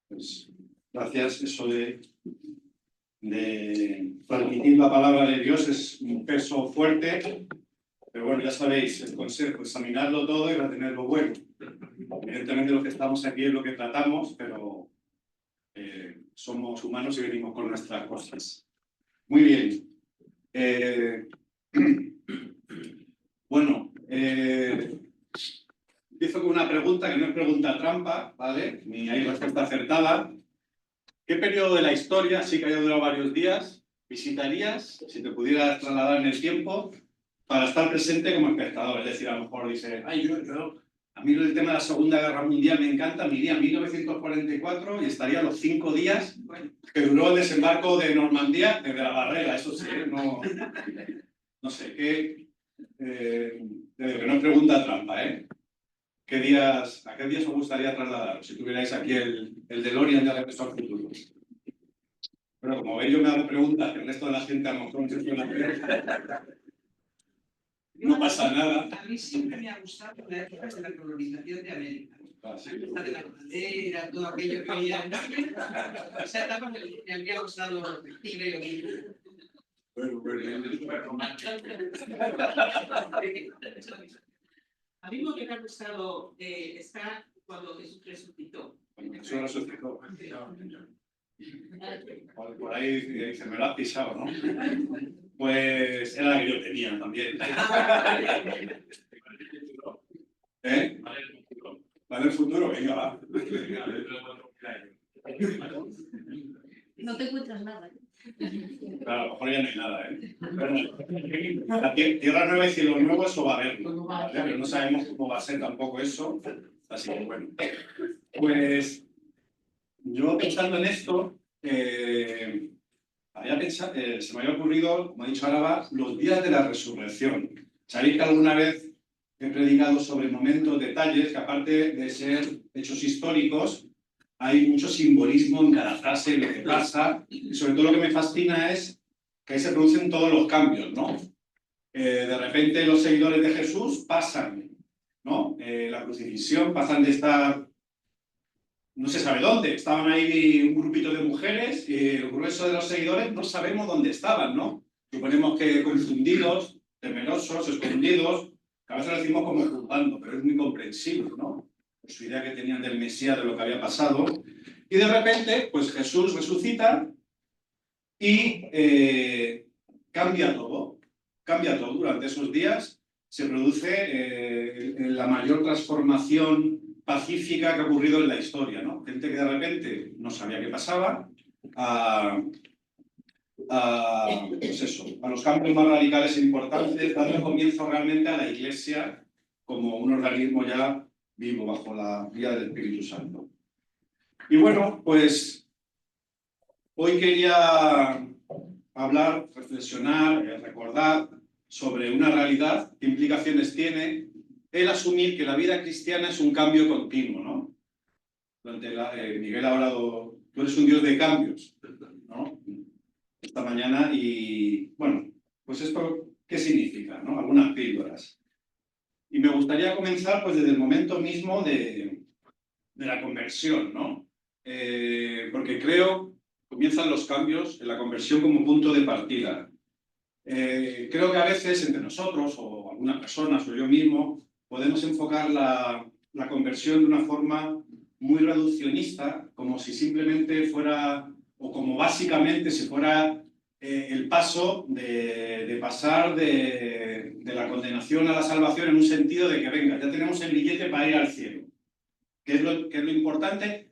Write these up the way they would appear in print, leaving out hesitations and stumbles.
Pues, gracias. Eso de transmitir la palabra de Dios es un peso fuerte, pero bueno, ya sabéis, el consejo, examinarlo todo y retener lo bueno. Evidentemente lo que estamos aquí es lo que tratamos, pero somos humanos y venimos con nuestras cosas. Muy bien. Bueno, empiezo con una pregunta que no es pregunta trampa, ¿vale? Ni hay respuesta acertada. ¿Qué periodo de la historia, sí que haya durado varios días, visitarías si te pudieras trasladar en el tiempo para estar presente como espectador? Es decir, a lo mejor dices, ay, a mí el tema de la Segunda Guerra Mundial me encanta, me iría a 1944 y estaría los 5 días que duró el desembarco de Normandía desde la barrera, eso sí, no sé, que no es pregunta trampa, ¿eh? ¿A qué días os gustaría trasladaros si tuvierais aquí el DeLorean de Regreso al Futuro? Pero como veis, yo me hago preguntas que el resto de la gente a lo mejor no se suele hacer. No pasa nada. A mí siempre me ha gustado la época de la colonización de América. Sí. La de la bandera, todo aquello que había. Esa etapa me había gustado, creo. A mí lo que me ha gustado está cuando Jesús resucitó. Jesús resucitó. Por ahí dice, me lo has pisado, ¿no? Pues era la que yo tenía también. ¿Eh? ¿Vale el futuro? Venga, va. No te encuentras nada. Claro, a lo mejor ya no hay nada, ¿eh? La tierra nueva y cielo nuevo, eso va a haberlo, ¿vale? Pero no sabemos cómo va a ser tampoco eso. Así que bueno. Pues yo pensando en esto, se me había ocurrido, como ha dicho Álava, los días de la resurrección. Sabéis que alguna vez he predicado sobre momentos, detalles, que aparte de ser hechos históricos, hay mucho simbolismo en cada frase, en lo que pasa, y sobre todo lo que me fascina es que ahí se producen todos los cambios, ¿no? De repente los seguidores de Jesús pasan, ¿no? La crucifixión, pasan de estar, no se sabe dónde, estaban ahí un grupito de mujeres, y el grueso de los seguidores no sabemos dónde estaban, ¿no? Suponemos que confundidos, temerosos, escondidos, que a veces lo decimos como juzgando, pero es muy comprensible, ¿no? Su idea que tenían del Mesías, de lo que había pasado, y de repente, pues Jesús resucita y cambia todo durante esos días, se produce la mayor transformación pacífica que ha ocurrido en la historia, ¿no? Gente que de repente no sabía qué pasaba, pues eso, a los cambios más radicales e importantes, dando comienzo realmente a la Iglesia como un organismo ya vivo bajo la guía del Espíritu Santo. Y bueno, pues hoy quería hablar, reflexionar, recordar sobre una realidad, qué implicaciones tiene el asumir que la vida cristiana es un cambio continuo, ¿no? Miguel ha hablado, tú eres un Dios de cambios, ¿no? Esta mañana y, bueno, pues esto, ¿qué significa, no? Algunas píldoras. Y me gustaría comenzar pues desde el momento mismo de la conversión, ¿no? Porque creo comienzan los cambios en la conversión como punto de partida. Creo que a veces entre nosotros, o algunas personas, o yo mismo, podemos enfocar la conversión de una forma muy reduccionista, como si simplemente fuera, o como básicamente si fuera el paso de pasar de la condenación a la salvación en un sentido de que, venga, ya tenemos el billete para ir al cielo, que es lo importante.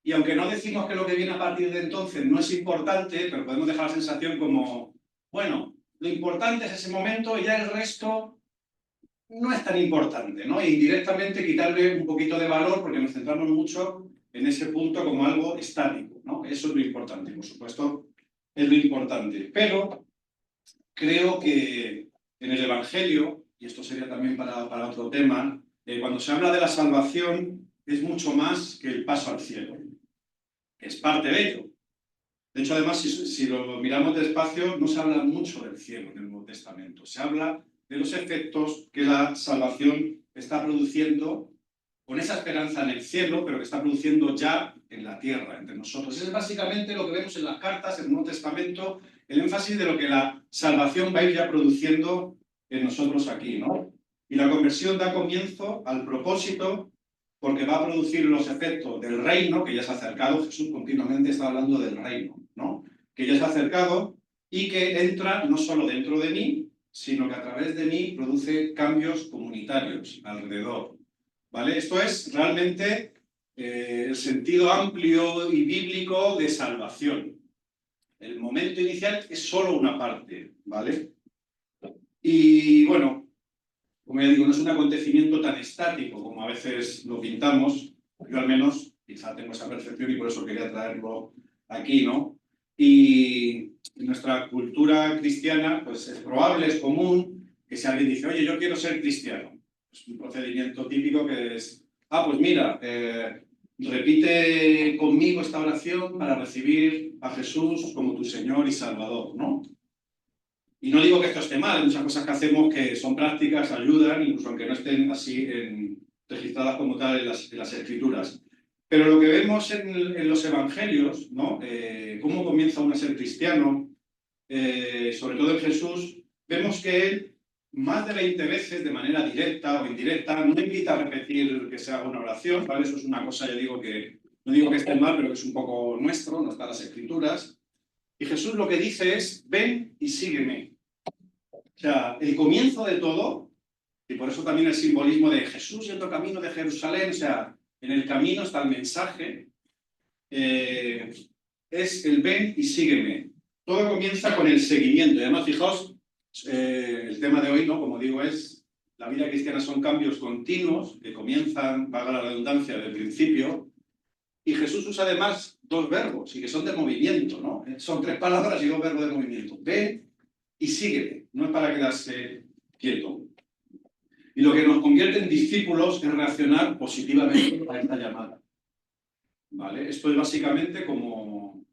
Y aunque no decimos que lo que viene a partir de entonces no es importante, pero podemos dejar la sensación como, bueno, lo importante es ese momento y ya el resto no es tan importante, ¿no? E indirectamente quitarle un poquito de valor porque nos centramos mucho en ese punto como algo estático, ¿no? Eso es lo importante, por supuesto, es lo importante. Pero creo que en el Evangelio, y esto sería también para otro tema, cuando se habla de la salvación es mucho más que el paso al cielo. Es parte de ello. De hecho, además, si lo miramos despacio, no se habla mucho del cielo en el Nuevo Testamento. Se habla de los efectos que la salvación está produciendo con esa esperanza en el cielo, pero que está produciendo ya en la tierra, entre nosotros. Ese es básicamente lo que vemos en las cartas, en el Nuevo Testamento, el énfasis de lo que la salvación va a ir ya produciendo en nosotros aquí, ¿no? Y la conversión da comienzo al propósito porque va a producir los efectos del reino, que ya se ha acercado. Jesús continuamente está hablando del reino, ¿no? Que ya se ha acercado y que entra no solo dentro de mí, sino que a través de mí produce cambios comunitarios alrededor, ¿vale? Esto es realmente el sentido amplio y bíblico de salvación. El momento inicial es solo una parte, ¿vale? Y bueno, como ya digo, no es un acontecimiento tan estático como a veces lo pintamos. Yo al menos quizá tengo esa percepción y por eso quería traerlo aquí, ¿no? Y en nuestra cultura cristiana, pues es probable, es común, que si alguien dice, oye, yo quiero ser cristiano, es un procedimiento típico que es, pues mira, repite conmigo esta oración para recibir a Jesús como tu Señor y Salvador, ¿no? Y no digo que esto esté mal, hay muchas cosas que hacemos que son prácticas, ayudan, incluso aunque no estén así registradas como tal en las Escrituras. Pero lo que vemos en los Evangelios, ¿no? Cómo comienza uno a ser cristiano, sobre todo en Jesús, vemos que él más de 20 veces, de manera directa o indirecta, no invita a repetir que se haga una oración, ¿vale? Eso es una cosa, ya digo que, no digo que esté mal, pero que es un poco nuestro, no está en las Escrituras. Y Jesús lo que dice es, ven y sígueme. O sea, el comienzo de todo, y por eso también el simbolismo de Jesús y otro camino de Jerusalén, o sea, en el camino está el mensaje, es el ven y sígueme. Todo comienza con el seguimiento. Y además, fijaos, el tema de hoy, ¿no? Como digo, es la vida cristiana son cambios continuos que comienzan, valga la redundancia, del principio. Y Jesús usa además dos verbos y que son de movimiento, ¿no? Son 3 palabras y 2 verbos de movimiento. Ven y sígueme. No es para quedarse quieto. Y lo que nos convierte en discípulos es reaccionar positivamente a esta llamada. ¿Vale? Esto es básicamente como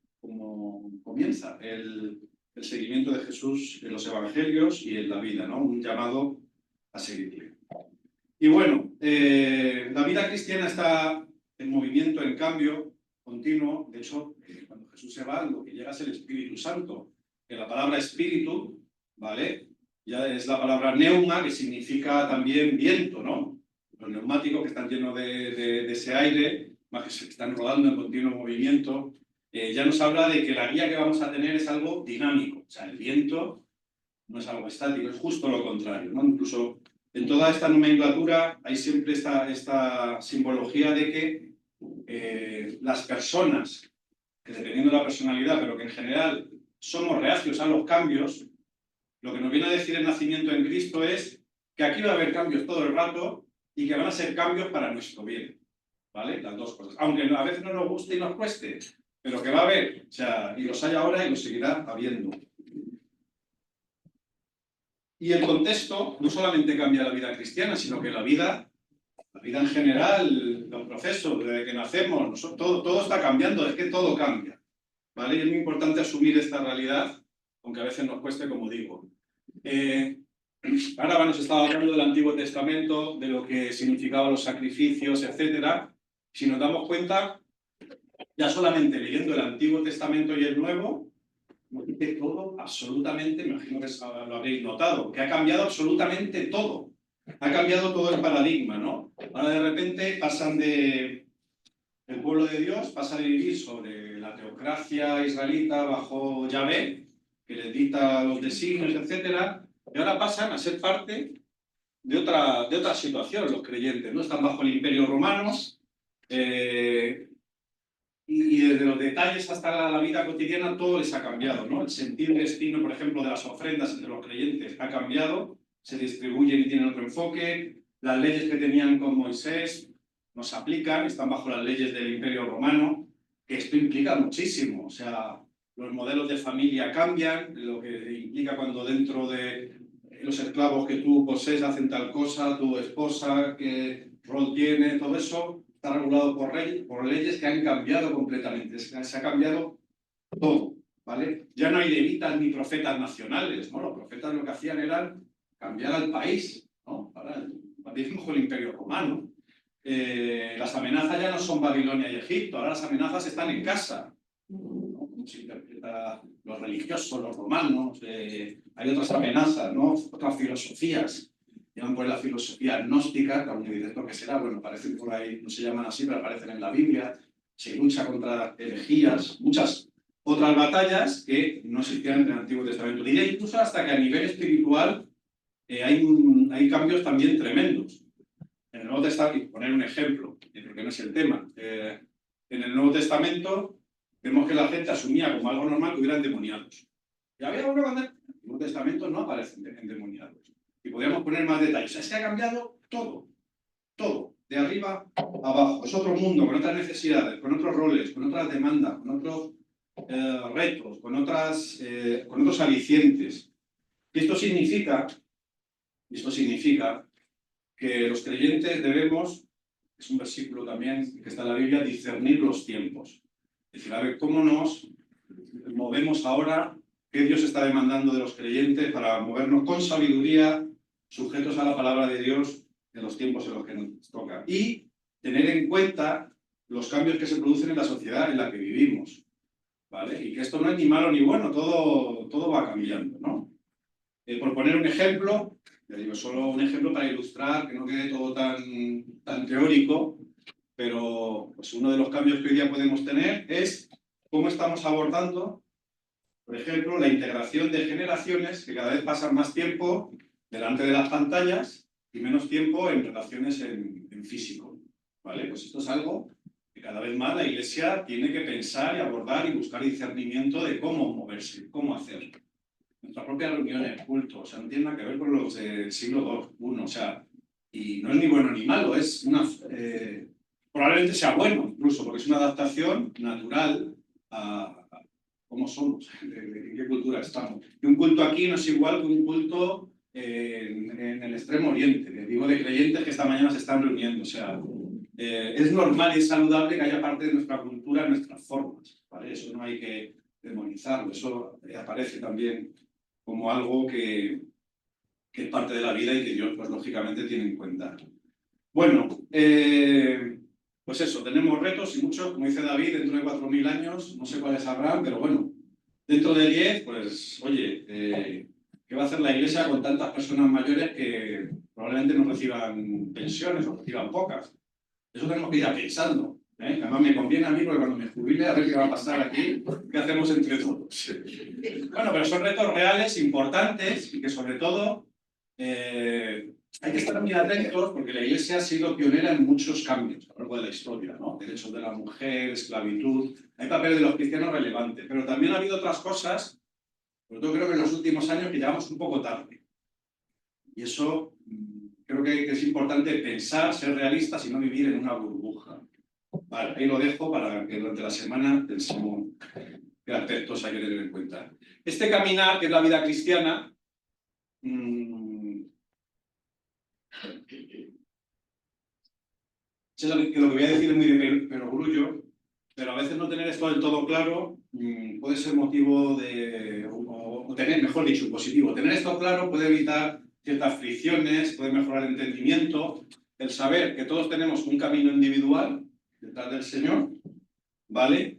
comienza el seguimiento de Jesús en los Evangelios y en la vida, ¿no? Un llamado a seguirle. Y bueno, la vida cristiana está en movimiento, en cambio continuo. De hecho, cuando Jesús se va, lo que llega es el Espíritu Santo. Que la palabra espíritu, ¿vale? Ya es la palabra neuma, que significa también viento, ¿no? Los neumáticos que están llenos de ese aire, más que se están rodando en continuo movimiento, ya nos habla de que la guía que vamos a tener es algo dinámico. O sea, el viento no es algo estático, es justo lo contrario, ¿no? Incluso en toda esta nomenclatura hay siempre esta simbología de que las personas, que dependiendo de la personalidad, pero que en general somos reacios a los cambios, lo que nos viene a decir el nacimiento en Cristo es que aquí va a haber cambios todo el rato y que van a ser cambios para nuestro bien, ¿vale? Las dos cosas. Aunque a veces no nos guste y nos cueste, pero que va a haber, o sea, y los hay ahora y los seguirá habiendo. Y el contexto no solamente cambia la vida cristiana, sino que la vida en general, los procesos, desde que nacemos, todo está cambiando, es que todo cambia, ¿vale? Y es muy importante asumir esta realidad, aunque a veces nos cueste, como digo. Ahora nos estaba hablando del Antiguo Testamento, de lo que significaban los sacrificios, etc. Si nos damos cuenta, ya solamente leyendo el Antiguo Testamento y el Nuevo, nos dice todo absolutamente, me imagino que lo habréis notado, que ha cambiado absolutamente todo. Ha cambiado todo el paradigma, ¿no? Ahora de repente pasan el pueblo de Dios pasa de vivir sobre la teocracia israelita bajo Yahvé, que les dicta los designios, etc. Y ahora pasan a ser parte de otra situación, los creyentes, ¿no? Están bajo el Imperio Romano, y desde los detalles hasta la vida cotidiana todo les ha cambiado, ¿no? El sentido y destino, por ejemplo, de las ofrendas entre los creyentes ha cambiado, se distribuyen y tienen otro enfoque, las leyes que tenían con Moisés no se aplican, están bajo las leyes del Imperio Romano, que esto implica muchísimo, o sea, los modelos de familia cambian, lo que implica cuando dentro de los esclavos que tú posees hacen tal cosa, tu esposa, qué rol tiene, todo eso está regulado por leyes que han cambiado completamente, se ha cambiado todo, ¿vale? Ya no hay levitas ni profetas nacionales, ¿no? Los profetas lo que hacían era cambiar al país, ¿no? Ahora, vivimos con el Imperio Romano, las amenazas ya no son Babilonia y Egipto, ahora las amenazas están en casa, ¿no? Como se interpreta los religiosos, los romanos, hay otras amenazas, ¿no? Otras filosofías. Llaman por la filosofía gnóstica, que aún me dices lo que será, bueno, aparecen por ahí, no se llaman así, pero aparecen en la Biblia. Se lucha contra herejías, muchas otras batallas que no existían en el Antiguo Testamento. Diría incluso hasta que a nivel espiritual hay cambios también tremendos. En el Nuevo Testamento, y poner un ejemplo, porque no es el tema, en el Nuevo Testamento vemos que la gente asumía como algo normal que hubieran endemoniados. Y había uno cuando en el Nuevo Testamento no aparecen endemoniados. Y podríamos poner más detalles. O sea, es que ha cambiado todo, todo, de arriba a abajo. Es otro mundo, con otras necesidades, con otros roles, con otras demandas, con otros retos, con otros alicientes. Y esto significa que los creyentes debemos, es un versículo también que está en la Biblia, discernir los tiempos. Es decir, a ver cómo nos movemos ahora, qué Dios está demandando de los creyentes para movernos con sabiduría, sujetos a la palabra de Dios en los tiempos en los que nos toca. Y tener en cuenta los cambios que se producen en la sociedad en la que vivimos, ¿vale? Y que esto no es ni malo ni bueno, todo va cambiando, ¿no? Por poner un ejemplo, ya digo, solo un ejemplo para ilustrar, que no quede todo tan teórico, pero pues uno de los cambios que hoy día podemos tener es cómo estamos abordando, por ejemplo, la integración de generaciones que cada vez pasan más tiempo delante de las pantallas y menos tiempo en relaciones en físico, ¿vale? Pues esto es algo que cada vez más la Iglesia tiene que pensar y abordar y buscar discernimiento de cómo moverse, cómo hacer. Nuestras propias reuniones, cultos, o sea, no tiene nada que ver con los del siglo II, o sea, y no es ni bueno ni malo, es probablemente sea bueno incluso, porque es una adaptación natural a cómo somos, en qué cultura estamos. Y un culto aquí no es igual que un culto en el Extremo Oriente, digo de creyentes que esta mañana se están reuniendo, o sea, es normal y es saludable que haya parte de nuestra cultura en nuestras formas, ¿vale? Eso no hay que demonizarlo, eso aparece también como algo que es parte de la vida y que Dios, pues lógicamente, tiene en cuenta. Bueno, pues eso, tenemos retos y muchos, como dice David, dentro de 4.000 años, no sé cuáles habrán, pero bueno, dentro de 10, pues, oye, ¿qué va a hacer la Iglesia con tantas personas mayores que probablemente no reciban pensiones o reciban pocas? Eso tenemos que ir pensando. Además me conviene a mí porque cuando me jubile a ver qué va a pasar aquí, qué hacemos entre todos. Bueno, pero son retos reales, importantes y que sobre todo hay que estar muy atentos porque la Iglesia ha sido pionera en muchos cambios a lo largo de la historia, ¿no? Derechos de la mujer, esclavitud, hay papel de los cristianos relevante, pero también ha habido otras cosas, sobre todo creo que en los últimos años que llegamos un poco tarde. Y eso creo que es importante pensar, ser realistas y no vivir en una burbuja. Vale, ahí lo dejo para que durante la semana pensemos qué aspectos hay que tener en cuenta. Este caminar, que es la vida cristiana, sé lo que voy a decir es muy de perogrullo, pero a veces no tener esto del todo claro puede ser motivo de, o tener, mejor dicho, positivo. Tener esto claro puede evitar ciertas fricciones, puede mejorar el entendimiento, el saber que todos tenemos un camino individual detrás del Señor, ¿vale?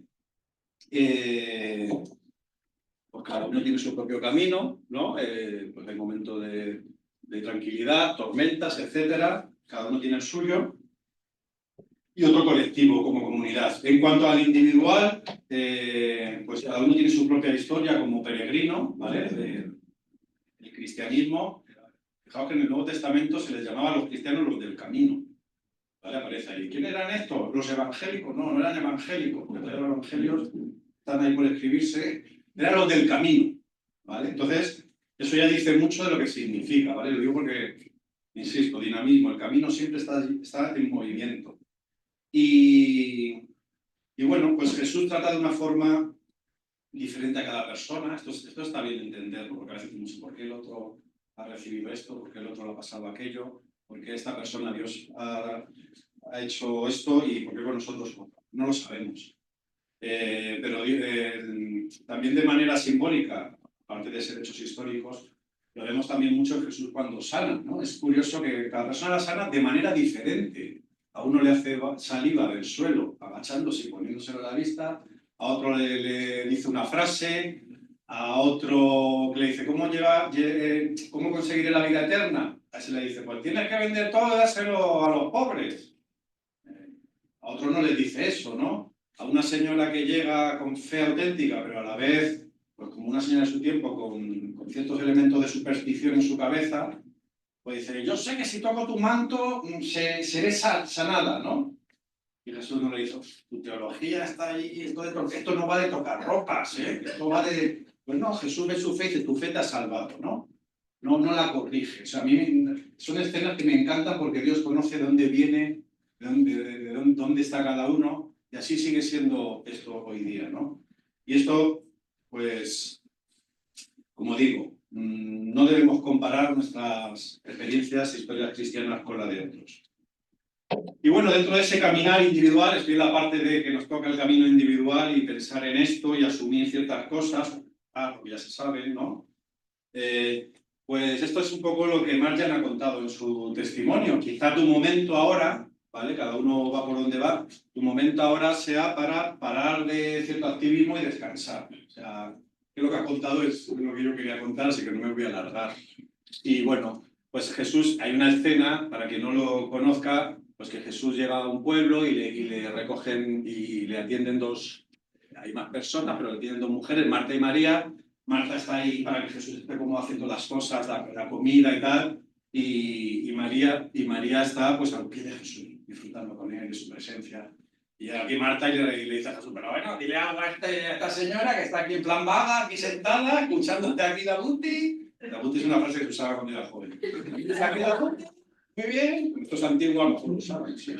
Pues cada uno tiene su propio camino, ¿no? Pues hay momentos de tranquilidad, tormentas, etcétera, cada uno tiene el suyo, y otro colectivo como comunidad. En cuanto al individual, pues cada uno tiene su propia historia como peregrino, ¿vale? El cristianismo, fijaos que en el Nuevo Testamento se les llamaba a los cristianos los del camino, ¿vale? Aparece ahí. ¿Quién eran estos? ¿Los evangélicos? No, no eran evangélicos, porque todavía los evangelios están ahí por escribirse, eran los del camino, ¿vale? Entonces, eso ya dice mucho de lo que significa, ¿vale? Lo digo porque, insisto, dinamismo, el camino siempre está en movimiento. Y bueno, pues Jesús trata de una forma diferente a cada persona. Esto está bien entenderlo, porque a veces decimos, ¿por qué el otro ha recibido esto? ¿Por qué el otro le ha pasado aquello? ¿Por qué esta persona, Dios, ha hecho esto y por qué con nosotros no? No lo sabemos. Pero también de manera simbólica, aparte de ser hechos históricos, lo vemos también mucho en Jesús cuando sana, ¿no? Es curioso que cada persona sana de manera diferente a uno le hace saliva del suelo, agachándose y poniéndoselo a la vista, a otro le dice una frase, a otro le dice, ¿cómo conseguiré la vida eterna? A ese le dice, pues tienes que vender todo y dárselo a los pobres. A otro no le dice eso, ¿no? A una señora que llega con fe auténtica, pero a la vez, pues como una señora de su tiempo, con ciertos elementos de superstición en su cabeza, pues dice, yo sé que si toco tu manto seré sanada, ¿no? Y Jesús no le dice, tu teología está ahí, esto no va de tocar ropas, ¿eh? Esto va de... Pues no, Jesús ve su fe y dice, tu fe te ha salvado, ¿no? No la corrige. O sea, a mí son escenas que me encantan porque Dios conoce de dónde viene, de dónde está cada uno, y así sigue siendo esto hoy día, ¿no? Y esto, pues, como digo, no debemos comparar nuestras experiencias e historias cristianas con la de otros. Y bueno, dentro de ese caminar individual, estoy en la parte de que nos toca el camino individual y pensar en esto y asumir ciertas cosas, porque ya se saben, ¿no? Pues esto es un poco lo que Marjan ha contado en su testimonio. Quizá tu momento ahora, ¿vale? Cada uno va por donde va, tu momento ahora sea para parar de cierto activismo y descansar. O sea, que lo que ha contado es lo que yo quería contar, así que no me voy a alargar. Y bueno, pues Jesús, hay una escena, para quien no lo conozca, pues que Jesús llega a un pueblo y le recogen y le atienden hay más personas, pero le atienden dos mujeres, Marta y María. Marta está ahí para que Jesús esté como haciendo las cosas, la comida y tal, y María está pues al pie de Jesús, disfrutando con él, de su presencia. Y aquí Marta le dice a Jesús, pero bueno, dile algo a esta señora que está aquí en plan vaga, aquí sentada, escuchándote aquí la Buti. La Buti es una frase que se usaba cuando era joven. Aquí la Buti, muy bien, esto es antiguo, a lo mejor lo saben, sí.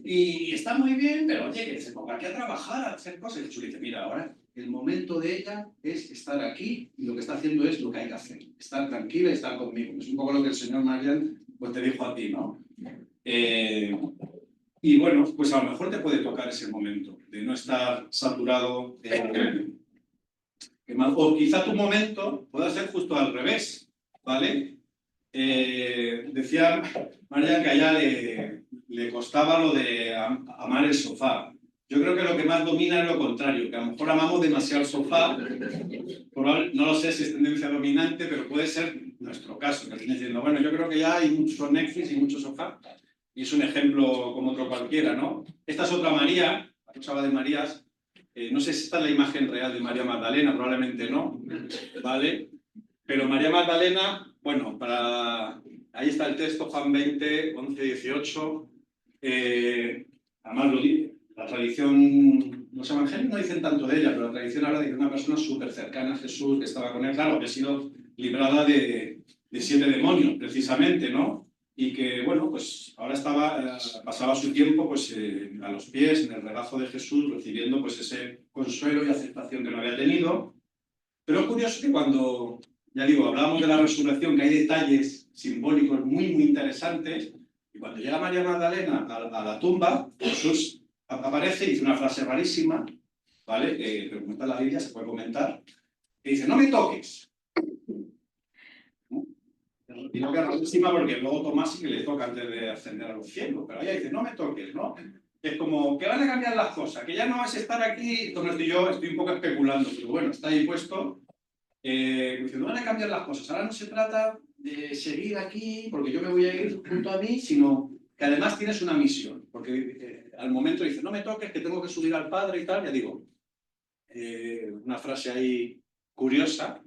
Y está muy bien, pero oye, que se ponga aquí a trabajar, a hacer cosas. Y Jesús le dice, mira, ahora el momento de ella es estar aquí y lo que está haciendo es lo que hay que hacer, estar tranquila y estar conmigo. Es un poco lo que el señor Marjan pues, te dijo a ti, ¿no? Y bueno, pues a lo mejor te puede tocar ese momento de no estar saturado, o quizá tu momento pueda ser justo al revés, ¿vale? Decía Marjan que a ella le costaba lo de amar el sofá. Yo creo que lo que más domina es lo contrario, que a lo mejor amamos demasiado el sofá, no lo sé si es tendencia dominante, pero puede ser nuestro caso, que estoy diciendo, bueno, yo creo que ya hay mucho Netflix y mucho sofá, y es un ejemplo como otro cualquiera, ¿no? Esta es otra María, la que hablaba de Marías, no sé si esta es la imagen real de María Magdalena, probablemente no, ¿vale? Pero María Magdalena, bueno, ahí está el texto, Juan 20, 11, 18, además lo dice. La tradición, los evangelios no dicen tanto de ella, pero la tradición habla de una persona súper cercana a Jesús, que estaba con él, claro, que ha sido librada de 7 demonios, precisamente, ¿no? Y que, bueno, pues ahora pasaba su tiempo pues, a los pies, en el regazo de Jesús, recibiendo pues ese consuelo y aceptación que no había tenido. Pero es curioso que cuando, ya digo, hablamos de la resurrección, que hay detalles simbólicos muy, muy interesantes, y cuando llega María Magdalena a la tumba, Jesús aparece y dice una frase rarísima, ¿vale? Pero como está en la Biblia, se puede comentar, que dice, no me toques. ¿No? Digo que es rarísima porque luego Tomás sí que le toca antes de ascender a los cielos, pero ella dice, no me toques, ¿no? Es como que van a cambiar las cosas, que ya no vas a estar aquí, yo estoy un poco especulando, pero bueno, está ahí puesto, diciendo, van a cambiar las cosas, ahora no se trata de seguir aquí porque yo me voy a ir junto a mí, sino que además tienes una misión, porque al momento dice, no me toques, que tengo que subir al Padre y tal, ya digo, una frase ahí curiosa,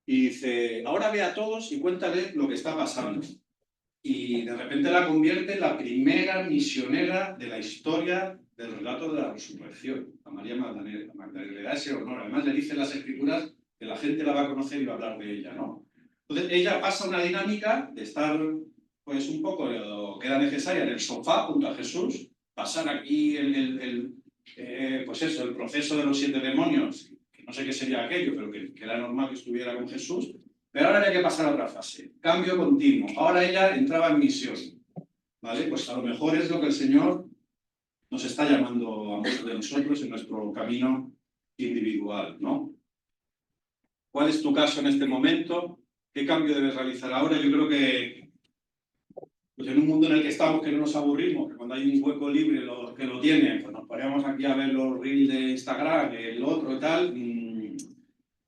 y dice, ahora ve a todos y cuéntale lo que está pasando. Y de repente la convierte en la primera misionera de la historia del relato de la resurrección, a María Magdalena. Le da ese honor, además le dicen las Escrituras que la gente la va a conocer y va a hablar de ella, ¿no? Entonces ella pasa una dinámica de estar pues un poco lo que era necesaria en el sofá junto a Jesús, pasar aquí pues eso, el proceso de los 7 demonios, que no sé qué sería aquello, pero que era normal que estuviera con Jesús, pero ahora había que pasar a otra fase, cambio continuo. Ahora ella entraba en misión, ¿vale? Pues a lo mejor es lo que el Señor nos está llamando a muchos de nosotros en nuestro camino individual, ¿no? ¿Cuál es tu caso en este momento? ¿Qué cambio debes realizar ahora? Yo creo que pues en un mundo en el que estamos, que no nos aburrimos, que cuando hay un hueco libre, los que lo tienen, pues nos ponemos aquí a ver los reels de Instagram, el otro y tal.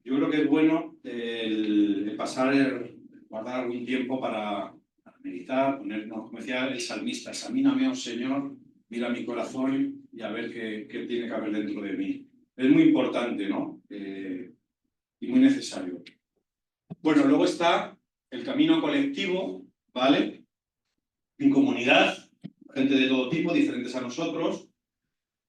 Yo creo que es bueno el guardar algún tiempo para meditar, ponernos, como decía el salmista, examíname, oh Señor, mira mi corazón y a ver qué tiene que haber dentro de mí. Es muy importante, ¿no? Y muy necesario. Bueno, luego está el camino colectivo, ¿vale? En comunidad, gente de todo tipo, diferentes a nosotros.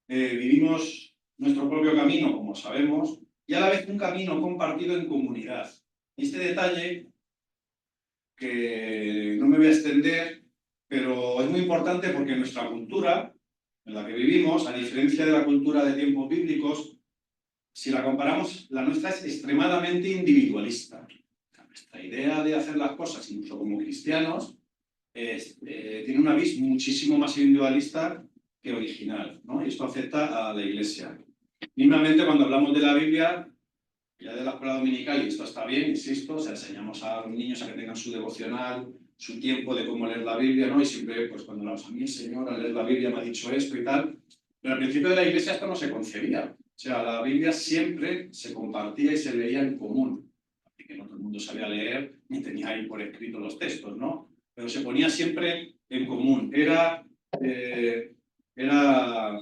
Vivimos nuestro propio camino, como sabemos, y a la vez un camino compartido en comunidad. Y este detalle, que no me voy a extender, pero es muy importante porque nuestra cultura, en la que vivimos, a diferencia de la cultura de tiempos bíblicos, si la comparamos, la nuestra es extremadamente individualista. Nuestra idea de hacer las cosas, incluso como cristianos, tiene una vis muchísimo más individualista que original, ¿no? Y esto afecta a la Iglesia. Mismamente, cuando hablamos de la Biblia, ya de la escuela dominical, y esto está bien, insisto, o sea, enseñamos a los niños a que tengan su devocional, su tiempo de cómo leer la Biblia, ¿no? Y siempre, pues cuando hablamos a mí, el Señor, al leer la Biblia me ha dicho esto y tal, pero al principio de la Iglesia esto no se concebía. O sea, la Biblia siempre se compartía y se leía en común. Así que no todo el mundo sabía leer ni tenía ahí por escrito los textos, ¿no? Pero se ponía siempre en común. Era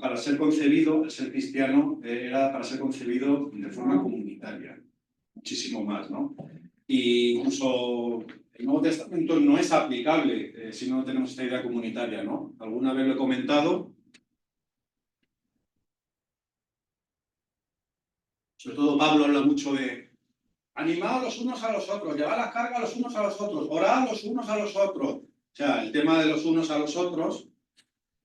para ser concebido, el ser cristiano, era para ser concebido de forma comunitaria, muchísimo más, ¿no? Y incluso el Nuevo Testamento no es aplicable si no tenemos esta idea comunitaria, ¿no? Alguna vez lo he comentado. Sobre todo Pablo habla mucho de animar los unos a los otros, llevar las cargas los unos a los otros, orar los unos a los otros. O sea, el tema de los unos a los otros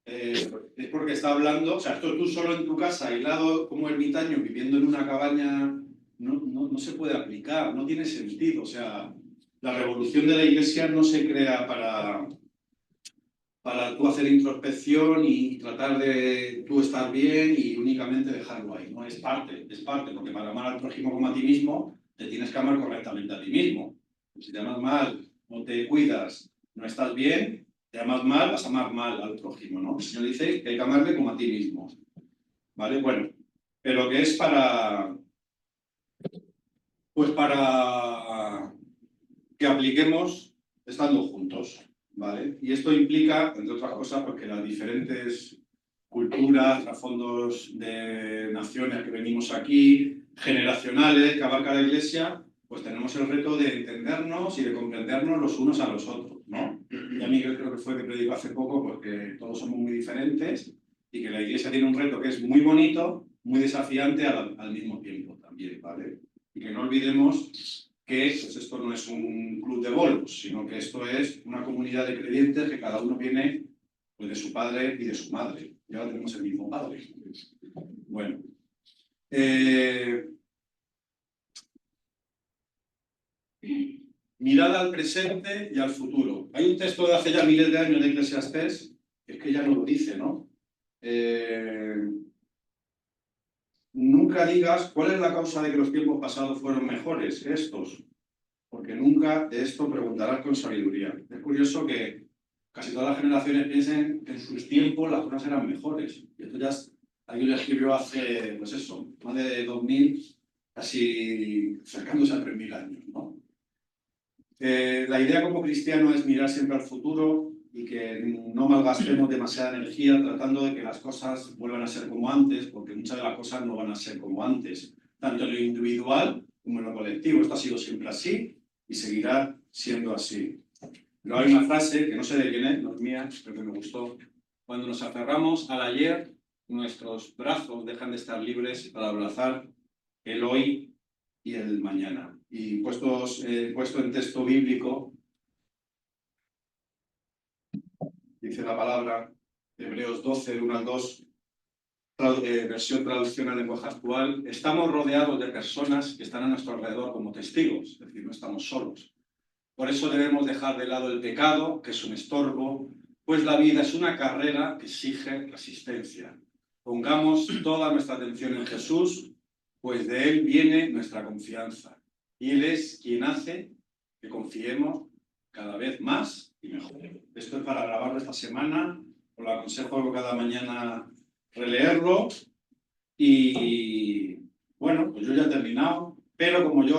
es porque está hablando, o sea, esto tú solo en tu casa, aislado como ermitaño, viviendo en una cabaña, no se puede aplicar, no tiene sentido. O sea, la revolución de la Iglesia no se crea para tú hacer introspección y tratar de tú estar bien y únicamente dejarlo ahí, ¿no? Es parte, porque para amar al prójimo como a ti mismo, te tienes que amar correctamente a ti mismo. Si te amas mal, no te cuidas, no estás bien, te amas mal, vas a amar mal al prójimo, ¿no? El Señor dice que hay que amarle como a ti mismo, ¿vale? Bueno, pero que es pues para que apliquemos estando juntos, ¿vale? Y esto implica, entre otras cosas, porque las diferentes culturas, trasfondos de naciones que venimos aquí, generacionales que abarca la Iglesia, pues tenemos el reto de entendernos y de comprendernos los unos a los otros, ¿no? Y a mí creo que fue que predicó hace poco, porque todos somos muy diferentes y que la Iglesia tiene un reto que es muy bonito, muy desafiante al mismo tiempo también, ¿vale? Y que no olvidemos que pues esto no es un club de bolos, sino que esto es una comunidad de creyentes que cada uno viene pues, de su padre y de su madre. Y ahora tenemos el mismo padre. Bueno. Mirada al presente y al futuro. Hay un texto de hace ya miles de años de Eclesiastés, que es que ya no lo dice, ¿no? Nunca digas cuál es la causa de que los tiempos pasados fueron mejores que estos, porque nunca de esto preguntarás con sabiduría. Es curioso que casi todas las generaciones piensen que en sus tiempos las cosas eran mejores. Y esto ya alguien lo escribió hace, pues eso, más de 2000, casi acercándose a 3000 años, ¿no? La idea como cristiano es mirar siempre al futuro y que no malgastemos demasiada energía tratando de que las cosas vuelvan a ser como antes, porque muchas de las cosas no van a ser como antes, tanto en lo individual como en lo colectivo. Esto ha sido siempre así y seguirá siendo así. Pero hay una frase que no sé de quién es, no es mía, pero que me gustó. Cuando nos aferramos al ayer, nuestros brazos dejan de estar libres para abrazar el hoy y el mañana. Y puesto en texto bíblico, dice la palabra, Hebreos 12, del 1 al 2, versión traducción al lenguaje actual, estamos rodeados de personas que están a nuestro alrededor como testigos, es decir, no estamos solos. Por eso debemos dejar de lado el pecado, que es un estorbo, pues la vida es una carrera que exige resistencia. Pongamos toda nuestra atención en Jesús, pues de Él viene nuestra confianza. Y Él es quien hace que confiemos cada vez más y mejor. Esto es para grabarlo esta semana, os lo aconsejo cada mañana releerlo y bueno, pues yo ya he terminado, pero como yo